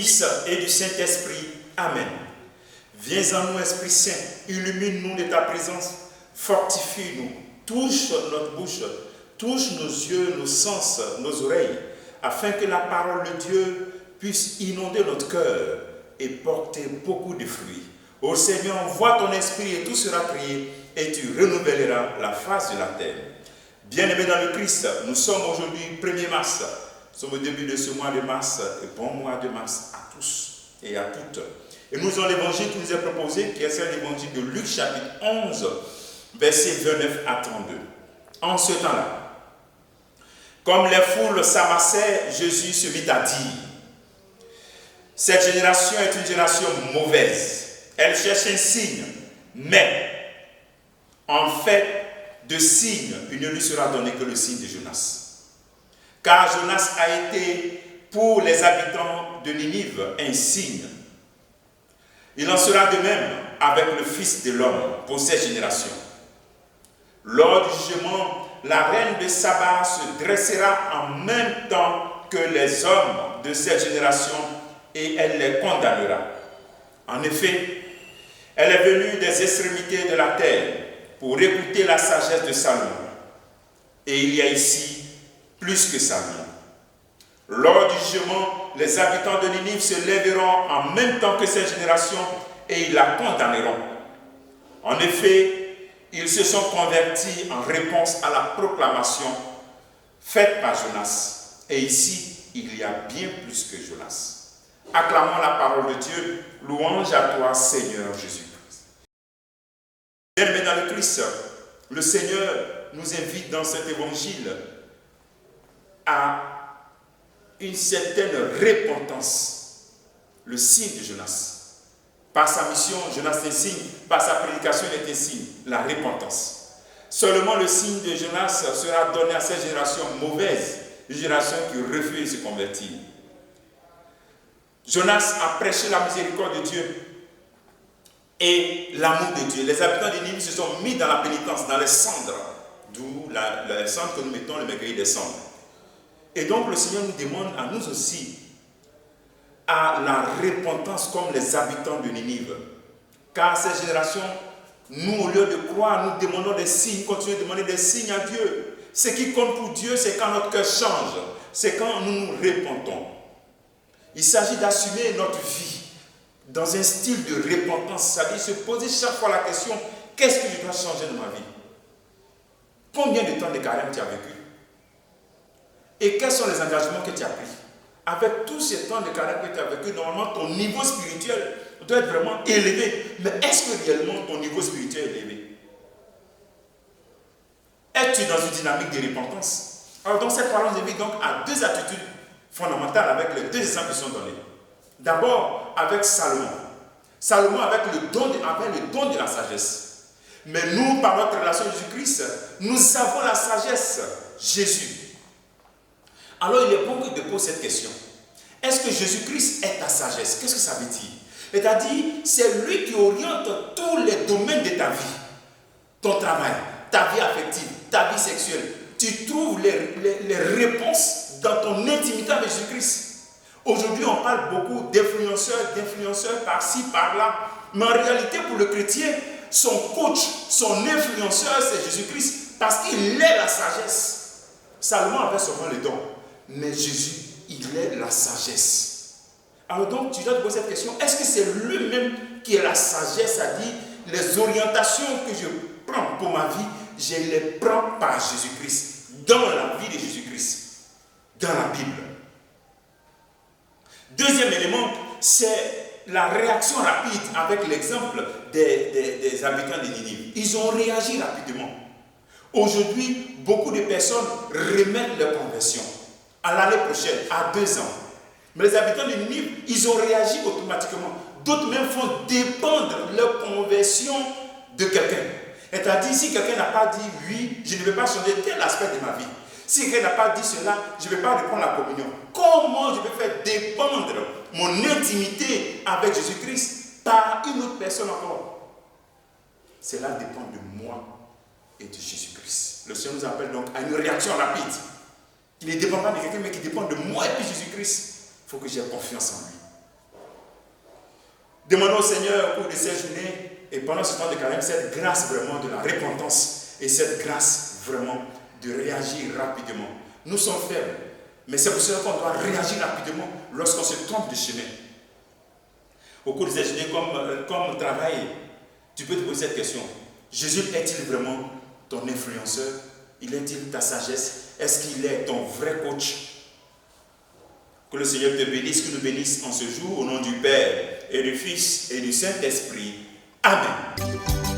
Fils et du Saint-Esprit. Amen. Viens en nous, Esprit Saint, illumine-nous de ta présence, fortifie-nous, touche notre bouche, touche nos yeux, nos sens, nos oreilles, afin que la parole de Dieu puisse inonder notre cœur et porter beaucoup de fruits. Ô Seigneur, envoie ton esprit et tout sera créé et tu renouvelleras la face de la terre. Bien-aimés dans le Christ, nous sommes aujourd'hui 1er mars. Nous sommes au début de ce mois de mars et bon mois de mars à tous et à toutes. Et nous avons l'évangile qui nous est proposé, qui est celle de l'évangile de Luc chapitre 11, versets 29 à 32. En ce temps-là, comme les foules s'amassaient, Jésus se mit à dire: cette génération est une génération mauvaise. Elle cherche un signe, mais en fait de signe, il ne lui sera donné que le signe de Jonas. Car Jonas a été pour les habitants de Ninive un signe. Il en sera de même avec le Fils de l'homme pour cette génération. Lors du jugement, la reine de Saba se dressera en même temps que les hommes de cette génération et elle les condamnera. En effet, elle est venue des extrémités de la terre pour écouter la sagesse de Salomon. Et il y a ici plus que Salomon. Lors du jugement, les habitants de Ninive se lèveront en même temps que cette génération et ils la condamneront. En effet, ils se sont convertis en réponse à la proclamation faite par Jonas. Et ici, il y a bien plus que Jonas. Acclamons la parole de Dieu. Louange à toi, Seigneur Jésus-Christ. Bien-aimés dans le Christ, le Seigneur nous invite dans cet évangile à une certaine repentance, le signe de Jonas. Par sa mission, Jonas est un signe, par sa prédication, il est un signe, la repentance. Seulement le signe de Jonas sera donné à cette génération mauvaise, une génération qui refuse de se convertir. Jonas a prêché la miséricorde de Dieu et l'amour de Dieu. Les habitants de Ninive se sont mis dans la pénitence, dans les cendres, d'où les cendres que nous mettons le mercredi des cendres. Et donc le Seigneur nous demande à nous aussi à la repentance comme les habitants de Ninive. Car cette génération, nous au lieu de croire, nous demandons des signes, continuons de demander des signes à Dieu. Ce qui compte pour Dieu, c'est quand notre cœur change, c'est quand nous nous repentons. Il s'agit d'assumer notre vie dans un style de repentance, c'est-à-dire se poser chaque fois la question, qu'est-ce que je dois changer dans ma vie? Combien de temps de carême tu as vécu? Et quels sont les engagements que tu as pris? Avec tous ces temps de carême que tu as vécu, normalement ton niveau spirituel doit être vraiment élevé. Mais est-ce que réellement ton niveau spirituel est élevé? Es-tu dans une dynamique de repentance? Alors dans cette parole, on invite donc à deux attitudes fondamentales avec les deux exemples qui sont donnés. D'abord avec Salomon. Salomon avec le don de la sagesse. Mais nous, par notre relation avec Jésus-Christ, nous avons la sagesse, Jésus. Alors il est bon que je pose cette question. Est-ce que Jésus-Christ est ta sagesse? Qu'est-ce que ça veut dire? C'est-à-dire, c'est lui qui oriente tous les domaines de ta vie. Ton travail, ta vie affective, ta vie sexuelle. Tu trouves les réponses dans ton intimité avec Jésus-Christ. Aujourd'hui, on parle beaucoup d'influenceurs par-ci, par-là. Mais en réalité, pour le chrétien, son coach, son influenceur, c'est Jésus-Christ. Parce qu'il est la sagesse. Salomon avait seulement le don. Mais Jésus, il est la sagesse. Alors donc, tu dois te poser cette question. Est-ce que c'est lui-même qui est la sagesse, c'est-à-dire les orientations que je prends pour ma vie, je les prends par Jésus-Christ, dans la vie de Jésus-Christ, dans la Bible. Deuxième élément, c'est la réaction rapide avec l'exemple des habitants de Ninive. Ils ont réagi rapidement. Aujourd'hui, beaucoup de personnes remettent leur conversion à l'année prochaine, à 2 ans. Mais les habitants de Ninive, ils ont réagi automatiquement. D'autres même font dépendre leur conversion de quelqu'un. C'est-à-dire, si quelqu'un n'a pas dit oui, je ne vais pas changer tel aspect de ma vie. Si quelqu'un n'a pas dit cela, je ne vais pas reprendre la communion. Comment je peux faire dépendre mon intimité avec Jésus-Christ par une autre personne encore? Cela dépend de moi et de Jésus-Christ. Le Seigneur nous appelle donc à une réaction rapide. Qui ne dépend pas de quelqu'un, mais qui dépend de moi et de Jésus-Christ. Il faut que j'aie confiance en lui. Demandons au Seigneur au cours de ces journées et pendant ce temps de carême, cette grâce vraiment de la repentance et cette grâce vraiment de réagir rapidement. Nous sommes faibles, mais c'est pour cela qu'on doit réagir rapidement lorsqu'on se trompe de chemin. Au cours de ces journées, comme travail, tu peux te poser cette question. Jésus est-il vraiment ton influenceur? Il est-il ta sagesse? Est-ce qu'il est ton vrai coach? Que le Seigneur te bénisse, que nous bénisse en ce jour, au nom du Père, et du Fils, et du Saint-Esprit. Amen.